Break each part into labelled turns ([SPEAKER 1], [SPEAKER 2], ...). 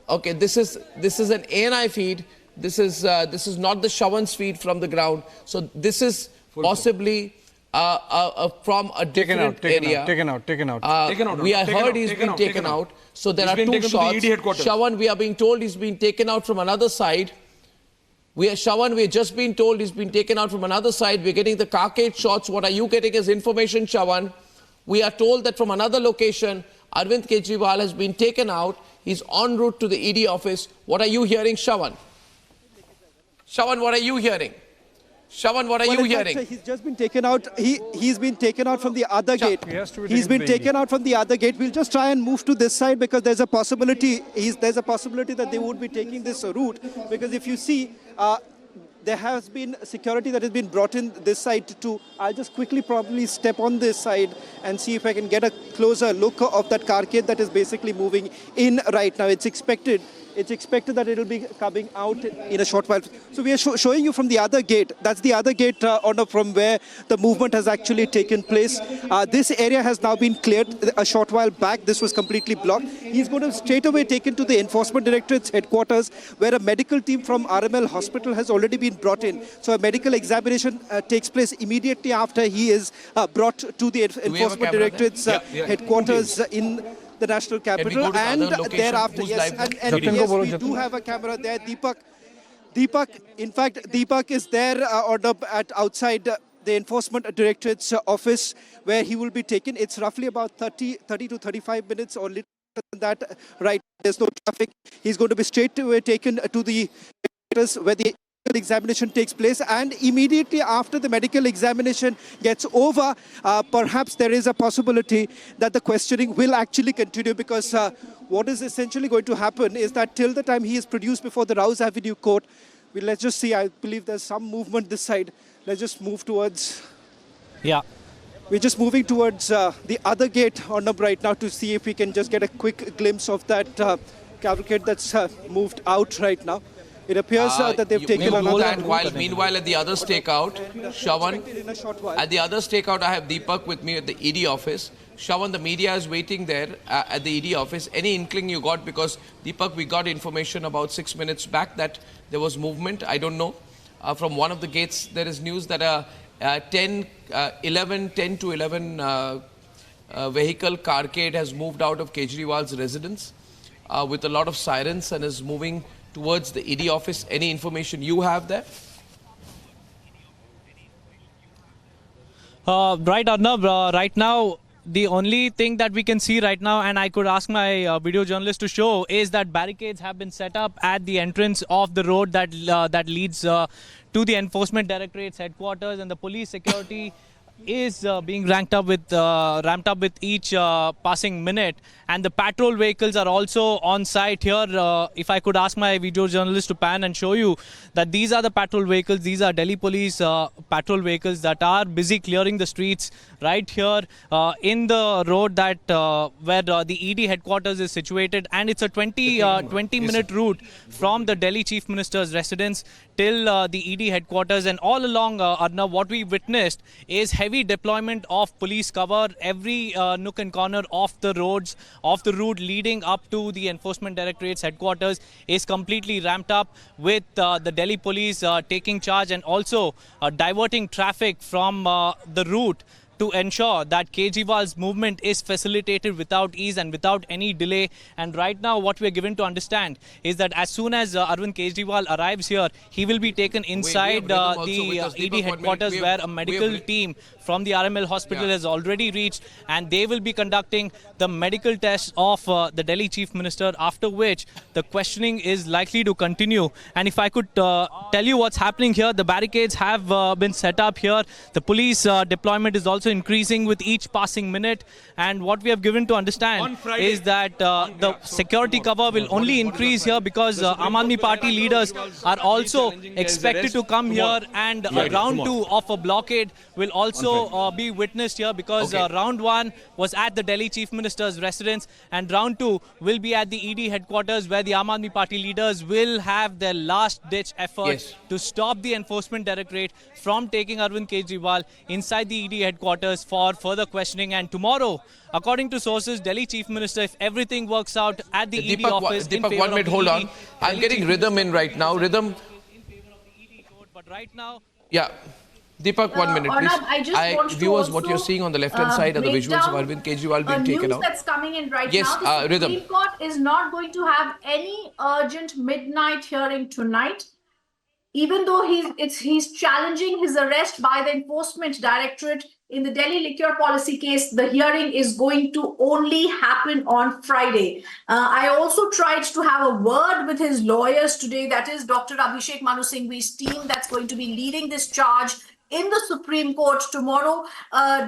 [SPEAKER 1] Okay, this is an ANI feed. This is not the Shawan's feed from the ground. So this is possibly from a different area.
[SPEAKER 2] Taken out.
[SPEAKER 1] We are heard he's been taken out. So there are two shots. Shawan, we are being told he's been taken out from another side. Shawan, we have just been told he's been taken out from another side. We're getting the carcade shots. What are you getting as information, Shawan? We are told that from another location, Arvind Kejriwal has been taken out. He's en route to the ED office. What are you hearing, Shawan? Shawan, what are you hearing? Shawan, what are you hearing?
[SPEAKER 3] He's just been taken out. He's been taken out from the other gate. He's been taken out from the other gate. We'll just try and move to this side because there's a possibility. There's a possibility that they would be taking this route, because if you see, there has been security that has been brought in this side too. I'll just quickly probably step on this side and see if I can get a closer look of that carcade that is basically moving in right now. It's expected that it will be coming out in a short while. So we are showing you from the other gate. That's the other gate from where the movement has actually taken place. This area has now been cleared a short while back. This was completely blocked. He's going to straight away taken to the Enforcement Directorate's headquarters, where a medical team from RML Hospital has already been brought in. So a medical examination takes place immediately after he is brought to the Enforcement Directorate's headquarters in the national capital, and thereafter, yes, and yes, we do have a camera there. Deepak, in fact, Deepak is there outside the Enforcement Directorate's office, where he will be taken. It's roughly about 30 to 35 minutes or little than that. Right, there's no traffic. He's going to be straight away taken to the where the examination takes place, and immediately after the medical examination gets over, perhaps there is a possibility that the questioning will actually continue, because what is essentially going to happen is that till the time he is produced before the Rouse Avenue court, let's just see, I believe there's some movement this side. Let's just move towards...
[SPEAKER 4] Yeah.
[SPEAKER 3] We're just moving towards the other gate, Arnab, right now, to see if we can just get a quick glimpse of that cavalcade that's moved out right now. It appears that they've taken another...
[SPEAKER 1] Meanwhile, at the other stakeout, Shawan, at the other stakeout, I have Deepak with me at the ED office. Shawan, the media is waiting there at the ED office. Any inkling you got? Because, Deepak, we got information about 6 minutes back that there was movement. I don't know. From one of the gates, there is news that 10 to 11 vehicle carcade has moved out of Kejriwal's residence with a lot of sirens and is moving towards the ED office. Any information you have there?
[SPEAKER 4] Right, Arnab. Right now, the only thing that we can see right now, and I could ask my video journalist to show, is that barricades have been set up at the entrance of the road that that leads to the Enforcement Directorate's headquarters, and the police security is being ramped up with each passing minute, and the patrol vehicles are also on site here. If I could ask my video journalist to pan and show you that these are the patrol vehicles, these are Delhi police patrol vehicles that are busy clearing the streets right here in the road that where the ED headquarters is situated, and it's a 20-minute route from the Delhi Chief Minister's residence till the ED headquarters. And all along, Arnab, what we witnessed is heavy deployment of police cover. Every nook and corner of the roads, of the route leading up to the Enforcement Directorate's headquarters is completely ramped up, with the Delhi police taking charge and also diverting traffic from the route to ensure that Kejriwal's movement is facilitated without ease and without any delay. And right now, what we are given to understand is that as soon as Arvind Kejriwal arrives here, he will be taken inside the ED headquarters, where a medical team from the RML hospital has already reached, and they will be conducting the medical tests of the Delhi Chief Minister, after which the questioning is likely to continue. And if I could tell you what's happening here, the barricades have been set up here. The police deployment is also increasing with each passing minute, and what we have given to understand is that the security cover will only increase here because Aam Aadmi Party leaders are also expected to come here, and round 2 of a blockade will also be witnessed here, because round 1 was at the Delhi Chief Minister's residence, and round 2 will be at the ED headquarters, where the Aam Aadmi Party leaders will have their last-ditch effort to stop the Enforcement Directorate from taking Arvind Kejriwal inside the ED headquarters. headquarters for further questioning. And tomorrow, according to sources, Delhi Chief Minister, if everything works out at the ED office,
[SPEAKER 1] Deepak, 1 minute, hold on. I'm getting rhythm in right now. Rhythm.
[SPEAKER 4] But right now,
[SPEAKER 1] yeah. Deepak, 1 minute, please.
[SPEAKER 2] Arnab, I just want to
[SPEAKER 1] viewers, what
[SPEAKER 2] also,
[SPEAKER 1] you're seeing on the left-hand side are the
[SPEAKER 2] break
[SPEAKER 1] visuals of
[SPEAKER 2] down
[SPEAKER 1] Arvind Kejriwal being taken out.
[SPEAKER 2] News that's coming in right
[SPEAKER 1] Yes,
[SPEAKER 2] now. The
[SPEAKER 1] Rhythm.
[SPEAKER 2] Supreme Court is not going to have any urgent midnight hearing tonight, even though he's challenging his arrest by the Enforcement Directorate in the Delhi liquor policy case. The hearing is going to only happen on Friday. I also tried to have a word with his lawyers today, that is Dr. Abhishek Manu Singhvi's team that's going to be leading this charge in the Supreme Court tomorrow.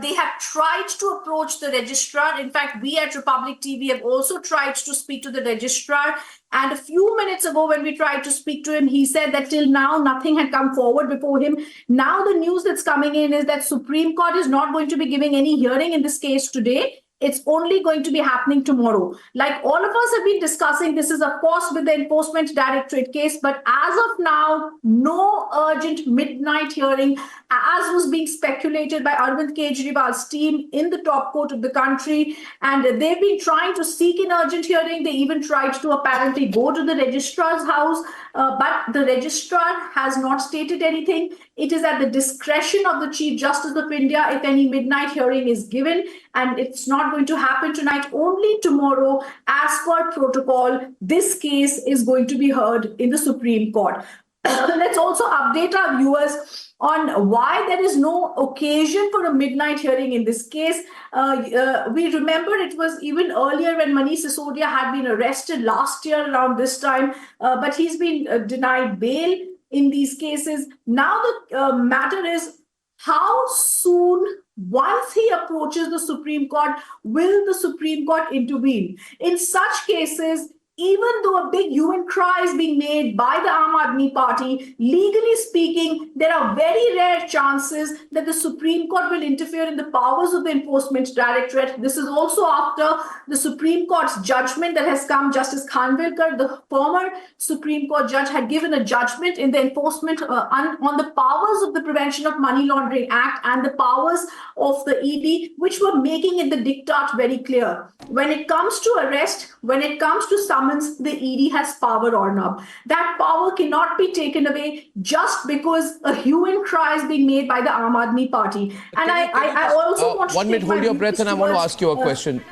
[SPEAKER 2] They have tried to approach the registrar. In fact, we at Republic TV have also tried to speak to the registrar. And a few minutes ago, when we tried to speak to him, he said that till now, nothing had come forward before him. Now, the news that's coming in is that Supreme Court is not going to be giving any hearing in this case today. It's only going to be happening tomorrow. Like all of us have been discussing, this is of course with the Enforcement Directorate case, but as of now, no urgent midnight hearing, as was being speculated by Arvind Kejriwal's team in the top court of the country. And they've been trying to seek an urgent hearing. They even tried to apparently go to the registrar's house, but the registrar has not stated anything. It is at the discretion of the Chief Justice of India if any midnight hearing is given, and it's not going to happen tonight, only tomorrow. As per protocol, this case is going to be heard in the Supreme Court. Let's also update our viewers on why there is no occasion for a midnight hearing in this case. We remember it was even earlier when Manish Sisodia had been arrested last year around this time, but he's been denied bail in these cases. Now the matter is, how soon, once he approaches the Supreme Court, will the Supreme Court intervene? In such cases, even though a big hue and cry is being made by the Aam Aadmi Party, legally speaking, there are very rare chances that the Supreme Court will interfere in the powers of the Enforcement Directorate. This is also after the Supreme Court's judgment that has come. Justice Khanvilkar, the former Supreme Court judge, had given a judgment in the enforcement on the powers of the Prevention of Money Laundering Act and the powers of the ED, which were making it the diktat very clear. When it comes to arrest, when it comes to summons, the ED has power, Arnab. That power cannot be taken away just because a hue and cry is being made by the Aam Aadmi Party. And I also want to
[SPEAKER 1] 1 minute, hold your breath, and I want to ask you a question.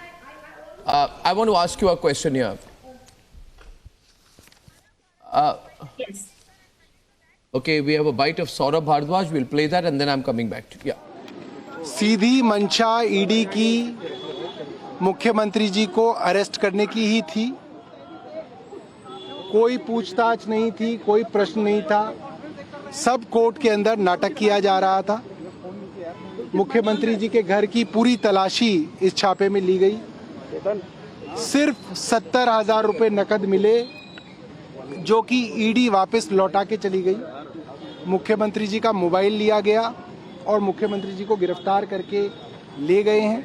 [SPEAKER 1] I want to ask you a question here.
[SPEAKER 2] Yes.
[SPEAKER 1] Okay, we have a bite of Saurabh Bhardwaj. We'll play that, and then I'm coming back to you. Yeah.
[SPEAKER 5] सीधी मंशा ED की मुख्यमंत्री जी को arrest करने की ही थी। कोई पूछताछ नहीं थी, कोई प्रश्न नहीं था। सब कोर्ट के अंदर नाटक किया जा रहा था। मुख्यमंत्री जी के घर की पूरी तलाशी इस छापे में ली गई। सिर्फ 70,000 रुपए नकद मिले, जो कि ईडी वापस लौटा के चली गई। मुख्यमंत्री जी का मोबाइल लिया गया और मुख्यमंत्री जी को गिरफ्तार करके ले गए हैं।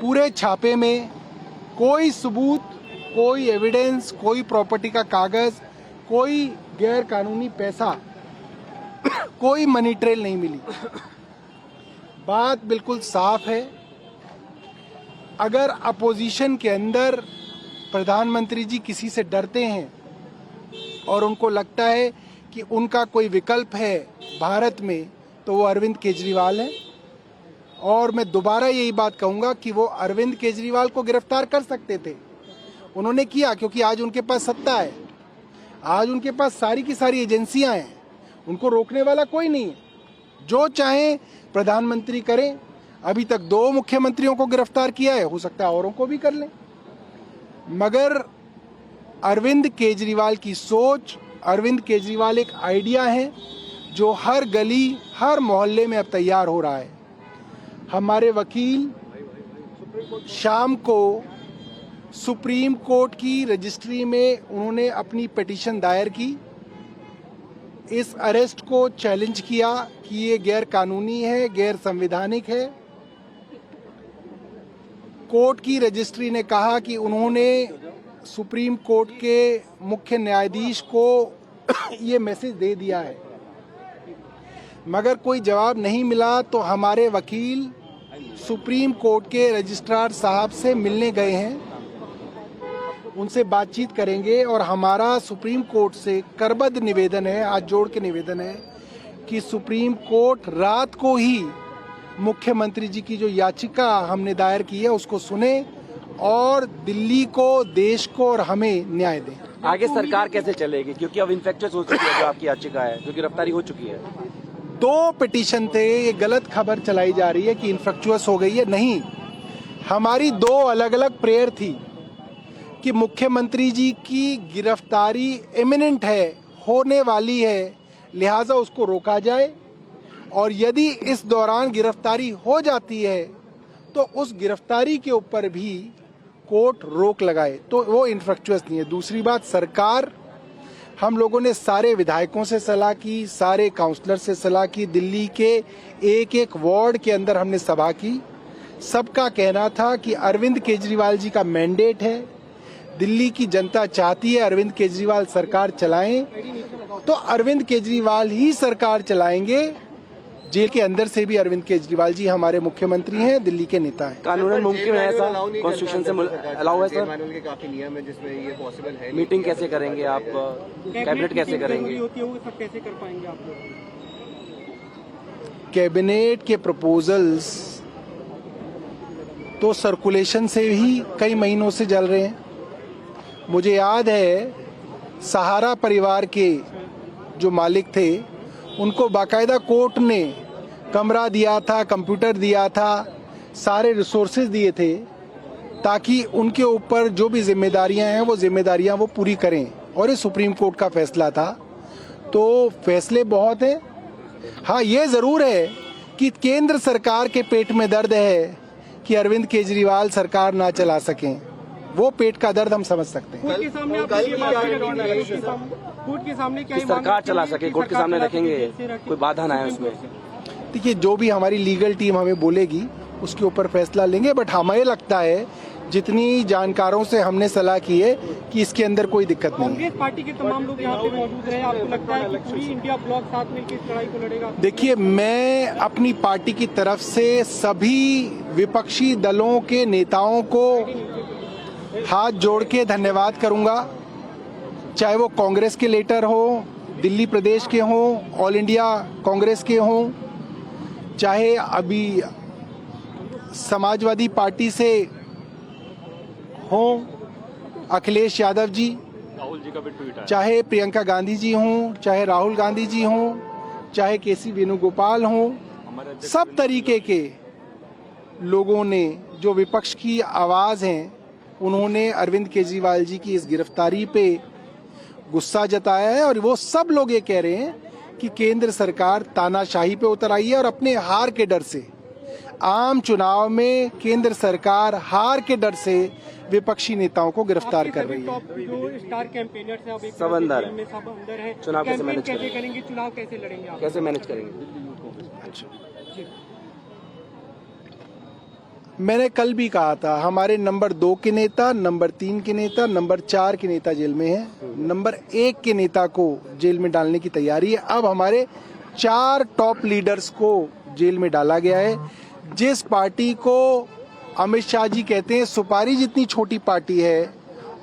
[SPEAKER 5] पूरे छापे में कोई सबूत, कोई एविडेंस, कोई प्रॉपर्टी का कागज, कोई गैर कानूनी पैसा, कोई मनी ट्रेल नहीं मिली। बात बिल्कुल साफ है। अगर अपोजिशन के अंदर प्रधानमंत्री जी किसी से डरते हैं और उनको लगता है कि उनका कोई विकल्प है भारत में, तो वो अरविंद केजरीवाल हैं। और मैं दोबारा यही बात कहूँगा कि वो अरविंद केजरीवाल को गिरफ्तार कर सकते थे। उन्होंने किया क्योंकि आज उनके पास सत्ता है, आज उनके पास सारी की सारी एजेंसियां हैं, उनको रोकने वाला कोई नहीं है। जो चाहे प्रधानमंत्री करें। अभी तक 2 मुख्यमंत्रियों को गिरफ्तार किया है, हो सकता है औरों को भी कर लें। मगर अरविंद केजरीवाल की सोच, अरविंद केजरीवाल एक आइडिया है जो हर गली, हर मोहल्ले में अब तैयार हो रहा है। हमारे वकील शाम को सुप्रीम कोर्ट की रजिस्ट्री में उन्होंने अपनी पिटीशन दायर की, इस अरेस्ट को चैलेंज किया कि ये गैर कानूनी है, गैर संवैधानिक है। कोर्ट की रजिस्ट्री ने कहा कि उन्होंने सुप्रीम कोर्ट के मुख्य न्यायाधीश को ये मैसेज दे दिया है। मगर कोई जवाब नहीं मिला तो हमारे वकील सुप्रीम कोर्ट के रजिस्ट्रार साहब से मिलने गए हैं, उनसे बातचीत करेंगे और हमारा सुप्रीम कोर्ट से करबद्ध निवेदन है, हाथ जोड़ के निवेदन है कि सुप्रीम कोर्ट रात को ही मुख्यमंत्री जी की जो याचिका हमने दायर की है उसको सुने और दिल्ली को, देश को और हमें न्याय दें।
[SPEAKER 6] आगे सरकार कैसे चलेगी, क्योंकि अब इन्फेक्शस हो चुकी है जो आपकी याचिका है, जो गिरफ्तारी हो चुकी है।
[SPEAKER 5] 2 पिटीशन थे, ये गलत खबर चलाई जा रही है कि इन्फेक्चुअस हो गई है। नहीं, हमारी 2 अलग अलग प्रेयर थी कि मुख्यमंत्री जी की गिरफ्तारी इमिनेंट है, होने वाली है, लिहाजा उसको रोका जाए और यदि इस दौरान गिरफ्तारी हो जाती है तो उस गिरफ्तारी के ऊपर भी कोर्ट रोक लगाए, तो वो इन्फेक्चुअस नहीं है। दूसरी बात, सरकार, हम लोगों ने सारे विधायकों से सलाह की, सारे काउंसलर से सलाह की, दिल्ली के एक एक वार्ड के अंदर हमने सभा की। सबका कहना था कि अरविंद केजरीवाल जी का मैंडेट है, दिल्ली की जनता चाहती है अरविंद केजरीवाल सरकार चलाएं, तो अरविंद केजरीवाल ही सरकार चलाएंगे। जेल के अंदर से भी अरविंद केजरीवाल जी हमारे मुख्यमंत्री हैं, दिल्ली के नेता हैं।
[SPEAKER 6] कानूनन मुमकिन है ऐसा, कॉन्स्टिट्यूशन से अलाउ है सर?
[SPEAKER 7] के काफी नियम है जिसमें ये पॉसिबल है।
[SPEAKER 6] मीटिंग कैसे करेंगे आप, कैबिनेट कैसे करेंगे?
[SPEAKER 7] कैसे कर पाएंगे आप लोग?
[SPEAKER 5] कैबिनेट के प्रपोजल्स तो सर्कुलेशन से ही कई महीनों से चल रहे हैं। मुझे याद है सहारा परिवार के जो मालिक थे उनको बाकायदा कोर्ट ने कमरा दिया था, कंप्यूटर दिया था, सारे रिसोर्सेज दिए थे ताकि उनके ऊपर जो भी जिम्मेदारियां हैं वो जिम्मेदारियां वो पूरी करें, और ये सुप्रीम कोर्ट का फैसला था। तो फैसले बहुत हैं। हाँ, ये ज़रूर है कि केंद्र सरकार के पेट में दर्द है कि अरविंद केजरीवाल सरकार ना चला सकें, वो पेट का दर्द हम समझ सकते हैं।
[SPEAKER 7] कोर्ट के सामने आप कोर्ट के सामने क्या
[SPEAKER 6] सरकार चला सके, कोर्ट के सामने रखेंगे, कोई बाधा ना है उसमें।
[SPEAKER 5] देखिए, जो भी हमारी लीगल टीम हमें बोलेगी उसके ऊपर फैसला लेंगे, बट हमें लगता है जितनी जानकारों से हमने सलाह की है कि इसके अंदर कोई दिक्कत नहीं है।
[SPEAKER 7] कांग्रेस पार्टी के तमाम लोग यहाँ पे मौजूद रहे, आपको लगता है कि पूरी इंडिया ब्लॉक साथ मिलकर इस लड़ाई को लड़ेगा?
[SPEAKER 5] देखिए, मैं अपनी पार्टी की तरफ से सभी विपक्षी दलों के नेताओं को हाथ जोड़ के धन्यवाद करूंगा, चाहे वो कांग्रेस के लीडर हो, दिल्ली प्रदेश के हों, ऑल इंडिया कांग्रेस के हों, चाहे अभी समाजवादी पार्टी से हों अखिलेश यादव जी, चाहे प्रियंका गांधी जी हों, चाहे राहुल गांधी जी हों, चाहे केसी वेणुगोपाल हों, सब तरीके के लोगों ने जो विपक्ष की आवाज़ हैं उन्होंने अरविंद केजरीवाल जी की इस गिरफ्तारी पे गुस्सा जताया है, और वो सब लोग ये कह रहे हैं कि केंद्र सरकार तानाशाही पे उतर आई है और अपने हार के डर से, आम चुनाव में केंद्र सरकार हार के डर से विपक्षी नेताओं को गिरफ्तार कर रही है।
[SPEAKER 7] जो स्टार कैंपेनर्स हैं अब एक
[SPEAKER 6] सब अंदर है,
[SPEAKER 7] सब अंदर है,
[SPEAKER 6] चुनाव कैसे मैनेज
[SPEAKER 7] करेंगे, चुनाव कैसे लड़ेंगे आप?
[SPEAKER 6] कैसे मैनेज करेंगे?
[SPEAKER 5] मैंने कल भी कहा था, हमारे नंबर 2 के नेता, नंबर 3 के नेता, नंबर 4 के नेता जेल में हैं, नंबर 1 के नेता को जेल में डालने की तैयारी है। अब हमारे 4 टॉप लीडर्स को जेल में डाला गया है। जिस पार्टी को अमित शाह जी कहते हैं सुपारी जितनी छोटी पार्टी है,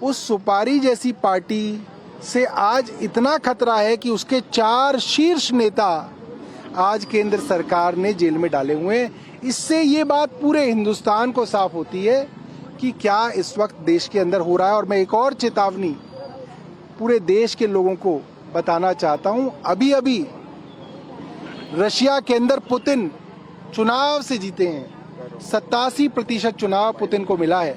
[SPEAKER 5] उस सुपारी जैसी पार्टी से आज इतना खतरा है कि उसके 4 शीर्ष नेता आज केंद्र सरकार ने जेल में डाले हुए हैं। इससे ये बात पूरे हिंदुस्तान को साफ होती है कि क्या इस वक्त देश के अंदर हो रहा है। और मैं एक और चेतावनी पूरे देश के लोगों को बताना चाहता हूं, अभी अभी रशिया के अंदर पुतिन चुनाव से जीते हैं, 87% चुनाव पुतिन को मिला है,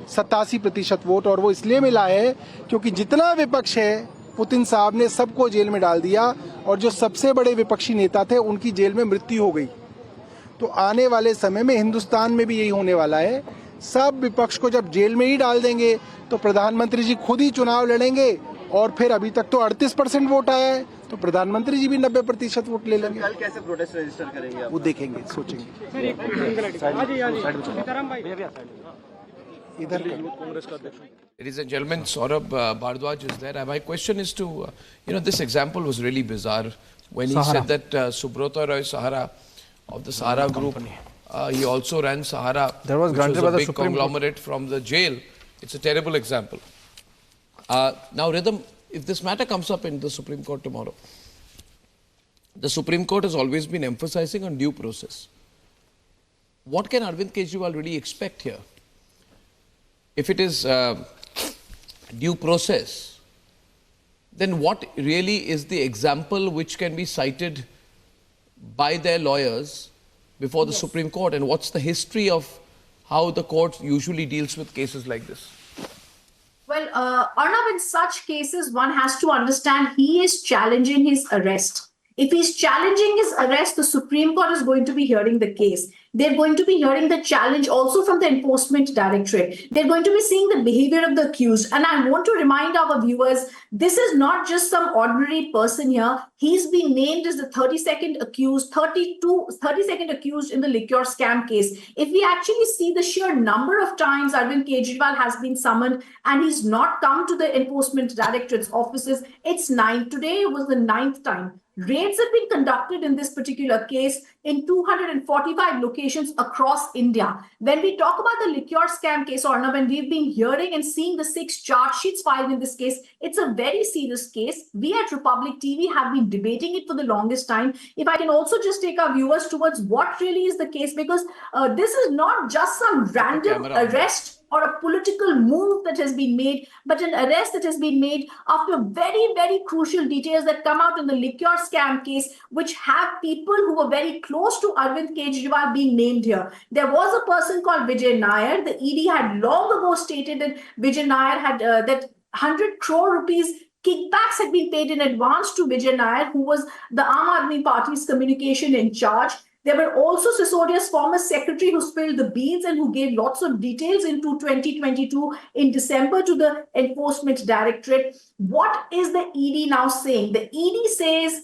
[SPEAKER 5] 87% वोट, और वो इसलिए मिला है क्योंकि जितना विपक्ष है पुतिन साहब ने सबको जेल में डाल दिया, और जो सबसे बड़े विपक्षी नेता थे उनकी जेल में मृत्यु हो गई। तो आने वाले समय में हिंदुस्तान में भी यही होने वाला है, सब विपक्ष को जब जेल में ही डाल देंगे तो प्रधानमंत्री जी खुद ही चुनाव लड़ेंगे, और फिर अभी तक तो 38% वोट आया है तो प्रधानमंत्री जी भी 90% वोट ले लेंगे।
[SPEAKER 7] कल कैसे प्रोटेस्ट रजिस्टर करेंगे आप?
[SPEAKER 5] वो देखेंगे, सोचेंगे। इधर
[SPEAKER 1] Ladies and gentlemen, Saurabh Bhardwaj is there. My question is to, this example was really bizarre. when he said that Subrata Roy Sahara of the Sahara group, he also ran Sahara, which was a big conglomerate from the jail. It's a terrible example. Now, Rhythm, if this matter comes up in the Supreme Court tomorrow, the Supreme Court has always been emphasizing on due process. What can Arvind Kejriwal really expect here? If it is due process, then what really is the example which can be cited by their lawyers before the Supreme Court, and what's the history of how the court usually deals with cases like this?
[SPEAKER 2] Well, Arnab, in such cases, one has to understand he is challenging his arrest. If he's challenging his arrest, the Supreme Court is going to be hearing the case. They're going to be hearing the challenge also from the Enforcement Directorate. They're going to be seeing the behavior of the accused. And I want to remind our viewers, this is not just some ordinary person here. He's been named as the 32nd accused, 32nd accused in the liquor scam case. If we actually see the sheer number of times Arvind Kejriwal has been summoned and he's not come to the Enforcement Directorate's offices, it's 9. Today was the 9th time. Raids have been conducted in this particular case in 245 locations across India. When we talk about the liquor scam case, Arnab, when we've been hearing and seeing the 6 charge sheets filed in this case, it's a very serious case. We at Republic TV have been debating it for the longest time. If I can also just take our viewers towards what really is the case, because this is not just some random arrest or a political move that has been made, but an arrest that has been made after very, very crucial details that come out in the liquor scam case, which have people who were very close to Arvind Kejriwal being named here. There was a person called Vijay Nair. The ED had long ago stated that Vijay Nair had that 100 crore rupees kickbacks had been paid in advance to Vijay Nair, who was the Aam Aadmi Party's communication in charge. There were also Sisodia's former secretary who spilled the beans and who gave lots of details into 2022 in December to the Enforcement Directorate. What is the ED now saying? The ED says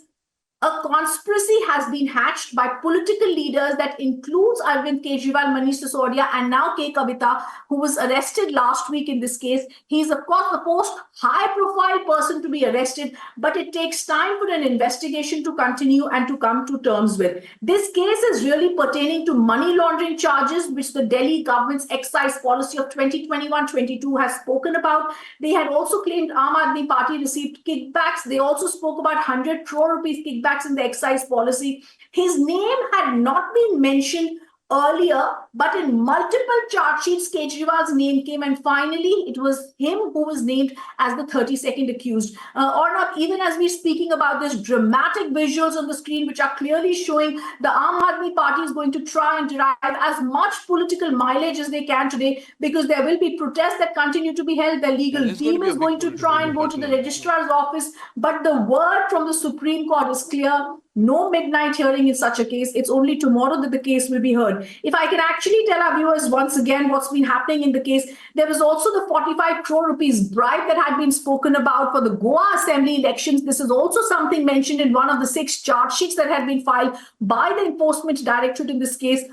[SPEAKER 2] a conspiracy has been hatched by political leaders that includes Arvind Kejriwal, Manish Sisodia, and now K. Kavita, who was arrested last week in this case. He's, of course, the most high-profile person to be arrested, but it takes time for an investigation to continue and to come to terms with. This case is really pertaining to money laundering charges, which the Delhi government's excise policy of 2021-22 has spoken about. They had also claimed Aam Aadmi Party received kickbacks. They also spoke about 100 crore rupees kickbacks in the excise policy. His name had not been mentioned earlier, but in multiple charge sheets, Kejriwal's name came, and finally it was him who was named as the 32nd accused. Or not, even as we're speaking about this, dramatic visuals on the screen, which are clearly showing the Aam Aadmi Party is going to try and derive as much political mileage as they can today, because there will be protests that continue to be held. The legal team is going to try and go to the registrar's office, but the word from the Supreme Court is clear. No midnight hearing in such a case. It's only tomorrow that the case will be heard. If I can actually tell our viewers once again what's been happening in the case, there was also the 45 crore rupees bribe that had been spoken about for the Goa Assembly elections. This is also something mentioned in one of the 6 charge sheets that had been filed by the Enforcement Directorate in this case.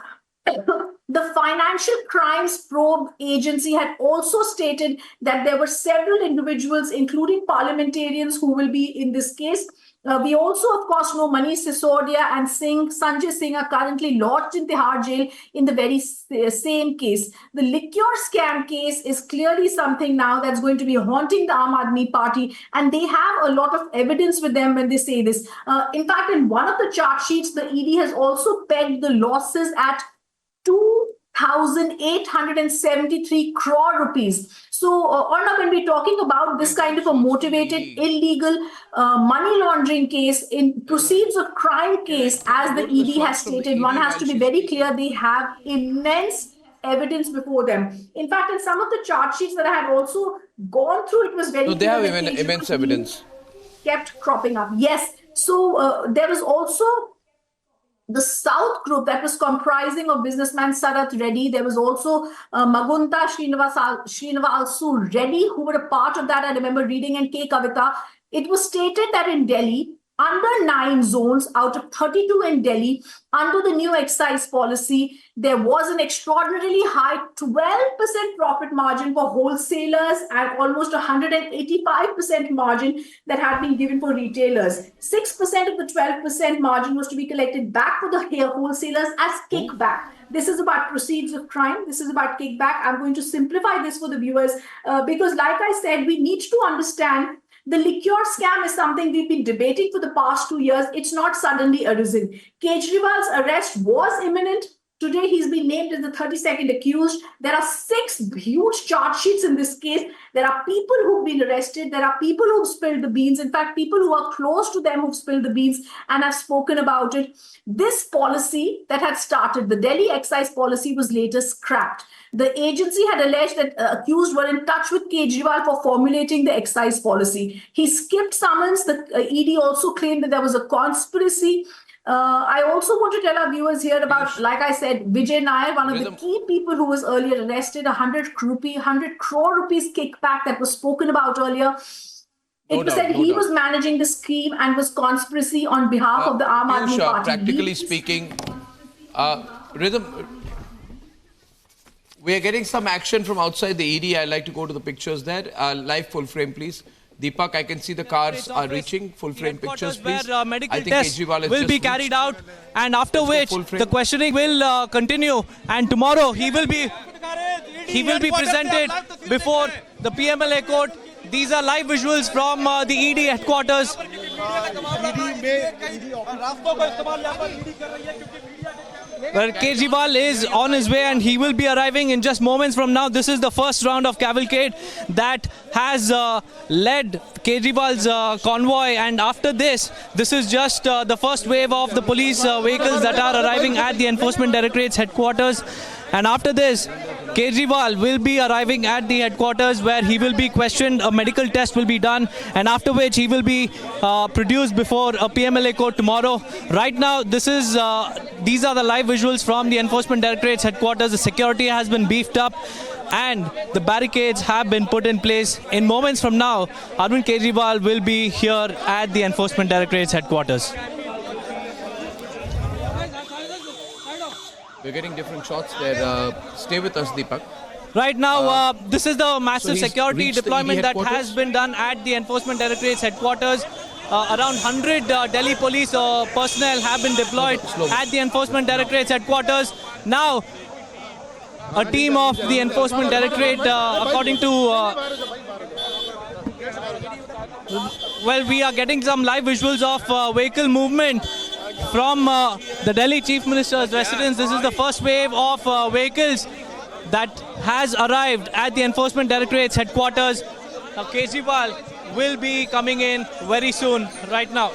[SPEAKER 2] The Financial Crimes Probe Agency had also stated that there were several individuals, including parliamentarians, who will be in this case. We also, of course, know Manish Sisodia and Sanjay Singh are currently lodged in Tihar jail in the very same case. The liquor scam case is clearly something now that's going to be haunting the Aam Aadmi Party, and they have a lot of evidence with them when they say this. In fact, in one of the charge sheets, the ED has also pegged the losses at 2,873 crore rupees. So, Arnab, when we're talking about this kind of a motivated, illegal money laundering case in proceeds of crime case, as the ED has stated, one has to be very clear they have immense evidence before them. In fact, in some of the charge sheets that I had also gone through, it was very clear.
[SPEAKER 1] They have immense evidence.
[SPEAKER 2] Kept cropping up. Yes. So, there was also the South group that was comprising of businessman Sarath Reddy. There was also Magunta Srinivasu Reddy, who were a part of that. I remember reading, and K. Kavita. It was stated that in Delhi, under 9 zones out of 32 in Delhi. Under the new excise policy, there was an extraordinarily high 12% profit margin for wholesalers and almost 185% margin that had been given for retailers. 6% of the 12% margin was to be collected back for the wholesalers as kickback. This is about proceeds of crime. This is about kickback. I'm going to simplify this for the viewers because, like I said, we need to understand the liquor scam is something we've been debating for the past 2 years. It's not suddenly arisen. Kejriwal's arrest was imminent. Today, he's been named as the 32nd accused. There are 6 huge charge sheets in this case. There are people who've been arrested. There are people who've spilled the beans. In fact, people who are close to them who've spilled the beans and have spoken about it. This policy that had started, the Delhi excise policy, was later scrapped. The agency had alleged that accused were in touch with Kejriwal for formulating the excise policy. He skipped summons. The ED also claimed that there was a conspiracy. I also want to tell our viewers here about, like I said, Vijay Nair, one of the key people who was earlier arrested, 100 crore rupees kickback that was spoken about earlier. It was said he was managing the scheme and was conspiracy on behalf of the Aam Aadmi Party.
[SPEAKER 1] Practically speaking, we are getting some action from outside the ED. I'd like to go to the pictures there. Live full frame, please. Deepak, I can see the cars are reaching. Full frame pictures, please.
[SPEAKER 4] Where medical
[SPEAKER 1] I think
[SPEAKER 4] tests
[SPEAKER 1] Kejriwal
[SPEAKER 4] will be carried out, and after which the questioning will continue. And tomorrow he will be presented before the PMLA court. These are live visuals from the ED headquarters. Where Kejriwal is on his way and he will be arriving in just moments from now. This is the first round of cavalcade that has led Kejriwal's convoy, and after this is just the first wave of the police vehicles that are arriving at the Enforcement Directorate's headquarters. And after this, Kejriwal will be arriving at the headquarters where he will be questioned, a medical test will be done, and after which he will be produced before a PMLA court tomorrow. Right now, these are the live visuals from the Enforcement Directorate's headquarters. The security has been beefed up and the barricades have been put in place. In moments from now, Arvind Kejriwal will be here at the Enforcement Directorate's headquarters.
[SPEAKER 1] We're getting different shots there. Stay with us, Deepak.
[SPEAKER 4] Right now, this is the massive security deployment that has been done at the Enforcement Directorate's headquarters. Around 100 Delhi police personnel have been deployed at the Enforcement Directorate's headquarters. Now, a team of the Enforcement Directorate, according to... well, we are getting some live visuals of vehicle movement from the Delhi Chief Minister's residence. This is the first wave of vehicles that has arrived at the Enforcement Directorate's headquarters. Now, Kejriwal will be coming in very soon, right now.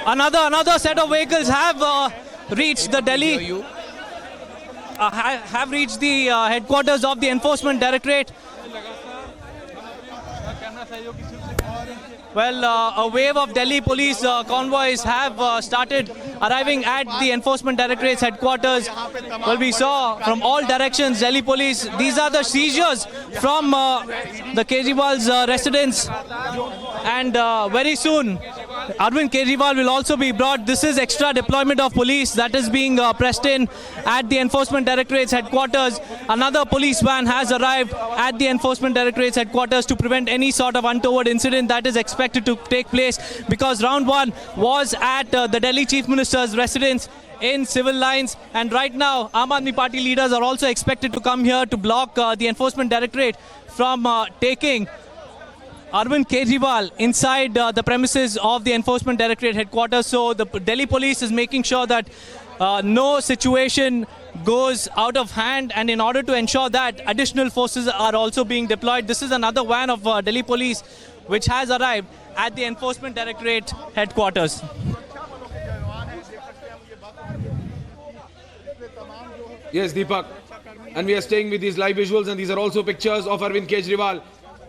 [SPEAKER 4] Another set of vehicles have reached the Delhi, have reached the headquarters of the Enforcement Directorate. Well, a wave of Delhi police convoys have started arriving at the Enforcement Directorate's headquarters. Well, we saw from all directions Delhi police. These are the seizures from the Kejriwal's residence. And very soon, Arvind Kejriwal will also be brought. This is extra deployment of police that is being pressed in at the Enforcement Directorate's headquarters. Another police van has arrived at the Enforcement Directorate's headquarters to prevent any sort of untoward incident that is expected to take place, because round one was at the Delhi Chief Minister's residence in civil lines, and right now Aam Aadmi Party leaders are also expected to come here to block the Enforcement Directorate from taking Arvind Kejriwal inside the premises of the Enforcement Directorate headquarters. So the Delhi police is making sure that no situation goes out of hand, and in order to ensure that, additional forces are also being deployed. This is another van of Delhi police which has arrived at the Enforcement Directorate headquarters.
[SPEAKER 8] Yes, Deepak. And we are staying with these live visuals, and these are also pictures of Arvind Kejriwal,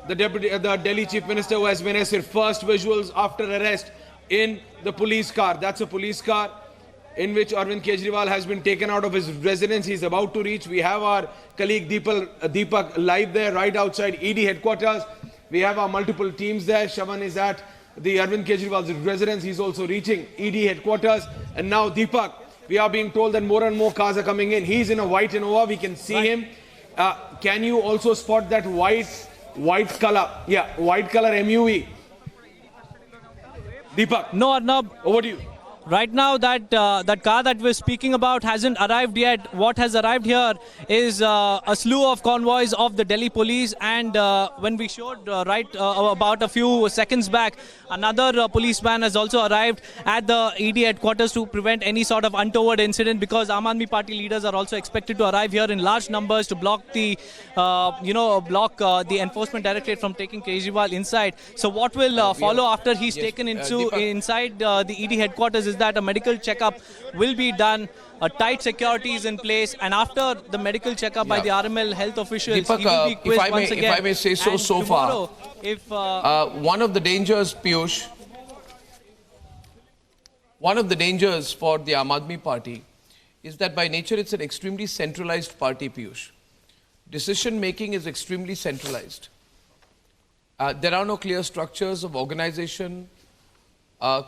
[SPEAKER 8] the Delhi Chief Minister, who has been arrested. First visuals after arrest in the police car. That's a police car in which Arvind Kejriwal has been taken out of his residence. He's about to reach. We have our colleague Deepak live there right outside ED headquarters. We have our multiple teams there. Shavan is at the Arvind Kejriwal's residence. He's also reaching ED headquarters. And now Deepak, we are being told that more and more cars are coming in. He's in a white Innova. We can see him. Can you also spot that white color? Yeah, white color MUV. Deepak.
[SPEAKER 4] No, Arnab.
[SPEAKER 8] Over to you.
[SPEAKER 4] Right now, that car that we're speaking about hasn't arrived yet. What has arrived here is a slew of convoys of the Delhi police, and when we showed about a few seconds back, another policeman has also arrived at the ED headquarters to prevent any sort of untoward incident, because Aam Aadmi Party leaders are also expected to arrive here in large numbers to block the the enforcement directorate from taking Kejriwal inside. So what will follow after he's taken inside the ED headquarters is that a medical checkup will be done, tight security is in place, and after the medical checkup by the RML health officials,
[SPEAKER 1] Deepak,
[SPEAKER 4] he will be quizzed once again.
[SPEAKER 1] If I may say so,
[SPEAKER 4] and
[SPEAKER 1] so
[SPEAKER 4] tomorrow,
[SPEAKER 1] far, one of the dangers, Piyush, one of the dangers for the Aam Aadmi Party is that by nature it's an extremely centralized party, Piyush. Decision making is extremely centralized. There are no clear structures of organization,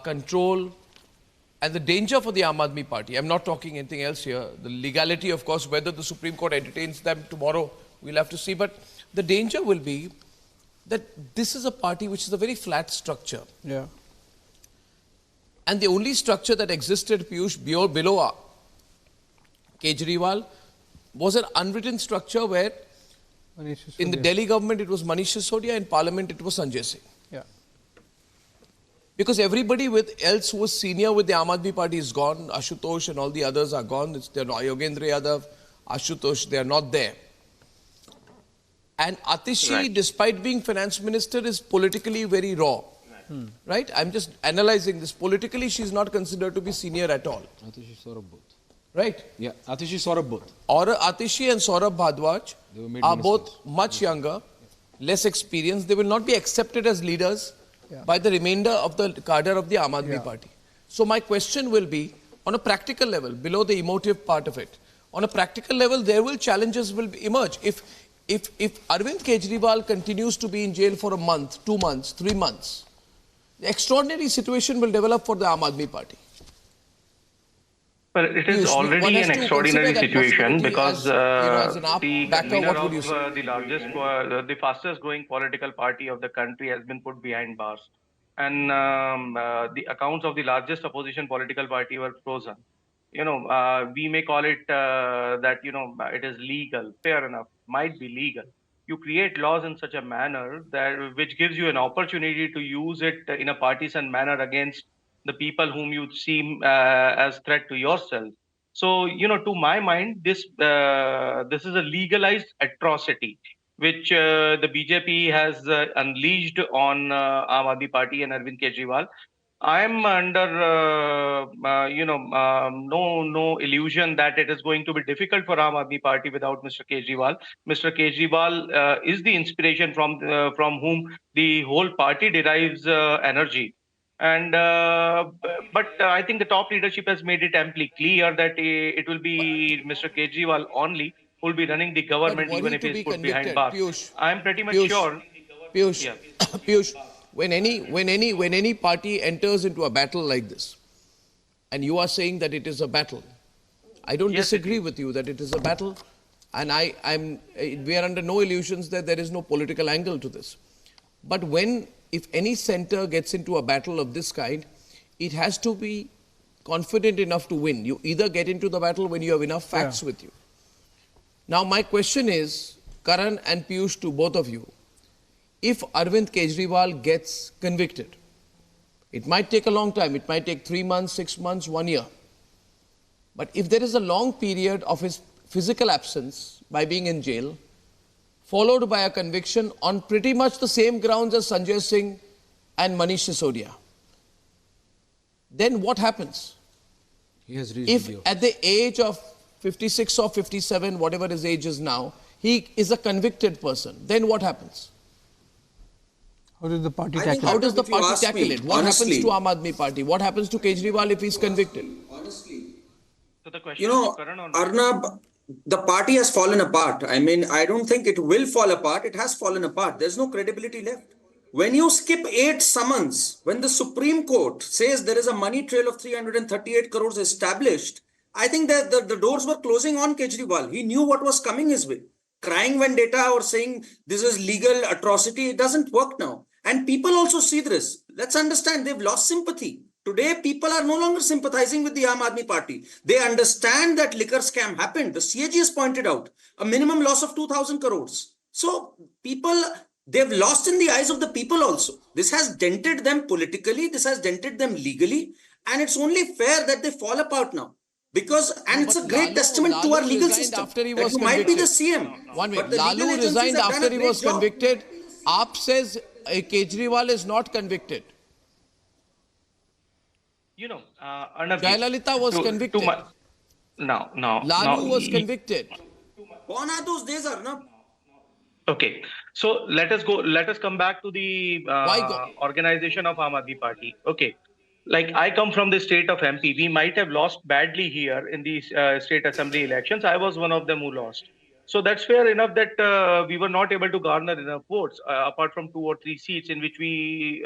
[SPEAKER 1] control. And the danger for the Aam Aadmi Party, I'm not talking anything else here, the legality, of course, whether the Supreme Court entertains them tomorrow, we'll have to see. But the danger will be that this is a party which is a very flat structure.
[SPEAKER 3] Yeah.
[SPEAKER 1] And the only structure that existed, Piyush, below Kejriwal was an unwritten structure where in the Delhi government it was Manish Sisodia, in Parliament it was Sanjay Singh.
[SPEAKER 3] Yeah.
[SPEAKER 1] Because everybody else who was senior with the Aam Aadmi Party is gone. Ashutosh and all the others are gone. They're not, Yogendra Yadav, Ashutosh, they are not there. And Atishi, despite being finance minister, is politically very raw. Right? I'm just analyzing this. Politically, she's not considered to be senior at all.
[SPEAKER 6] Atishi Saurabh both.
[SPEAKER 1] Right?
[SPEAKER 6] Yeah, Atishi Saurabh both.
[SPEAKER 1] Or Atishi and Saurabh Bhadwaj are both much younger, less experienced. They will not be accepted as leaders by the remainder of the cadre of the Aam Aadmi Party. So my question will be, on a practical level, below the emotive part of it, on a practical level, challenges will emerge. If Arvind Kejriwal continues to be in jail for a month, 2 months, 3 months, the extraordinary situation will develop for the Aam Aadmi Party.
[SPEAKER 9] Well, it is already an extraordinary situation because the convener of the largest, the fastest growing political party of the country has been put behind bars. And the accounts of the largest opposition political party were frozen. You know, we may call it that, you know, it is legal, fair enough, might be legal. You create laws in such a manner that which gives you an opportunity to use it in a partisan manner against the people whom you see as threat to yourself. So, you know, to my mind, this is a legalized atrocity, which the BJP has unleashed on Aam Aadmi Party and Arvind Kejriwal. I am under, no illusion that it is going to be difficult for Aam Aadmi Party without Mr. Kejriwal. Mr. Kejriwal is the inspiration from whom the whole party derives energy. And but I think the top leadership has made it amply clear that it will be Mr. Kejriwal only who will be running the government, even if he's put behind bars. I am pretty much sure.
[SPEAKER 1] Piyush, Piyush, when any party enters into a battle like this, and you are saying that it is a battle, I don't disagree with you that it is a battle, and we are under no illusions that there is no political angle to this. But if any center gets into a battle of this kind, it has to be confident enough to win. You either get into the battle when you have enough facts with you. Now, my question is, Karan and Piyush, to both of you, if Arvind Kejriwal gets convicted, it might take a long time. It might take 3 months, 6 months, 1 year. But if there is a long period of his physical absence by being in jail, followed by a conviction on pretty much the same grounds as Sanjay Singh and Manish Sisodia, then what happens? If at the age of 56 or 57, whatever his age is now, he is a convicted person, then what happens?
[SPEAKER 3] How does the party tackle it?
[SPEAKER 1] How does the party tackle it? What happens to Aam Aadmi Party? What happens to Kejriwal if he's convicted?
[SPEAKER 9] So the question
[SPEAKER 10] You know, Arnab, the party has fallen apart. I mean, I don't think it will fall apart. It has fallen apart. There's no credibility left. When you skip 8 summons, when the Supreme Court says there is a money trail of 338 crores established, I think that the doors were closing on Kejriwal. He knew what was coming his way. Crying vendetta or saying this is legal atrocity, it doesn't work now. And people also see this. Let's understand, they've lost sympathy. Today, people are no longer sympathizing with the Aam Aadmi Party. They understand that liquor scam happened. The CAG has pointed out a minimum loss of 2,000 crores. So people, they've lost in the eyes of the people also. This has dented them politically. This has dented them legally. And it's only fair that they fall apart now. Because, and it's a great testament to our legal system.
[SPEAKER 1] After he
[SPEAKER 10] that
[SPEAKER 1] was
[SPEAKER 10] you might be the CM.
[SPEAKER 1] One minute. Lalu resigned after he was convicted. AAP says Kejriwal is not convicted.
[SPEAKER 9] You know, Arnab,
[SPEAKER 1] Jayalalitha was convicted. Lalu was convicted.
[SPEAKER 10] Gone are those days, Arnab.
[SPEAKER 9] Okay, so let us come back to the organization of Aam Aadmi Party. Okay, like I come from the state of MP. We might have lost badly here in the state assembly elections. I was one of them who lost. So that's fair enough that we were not able to garner enough votes, apart from 2 or 3 seats in which we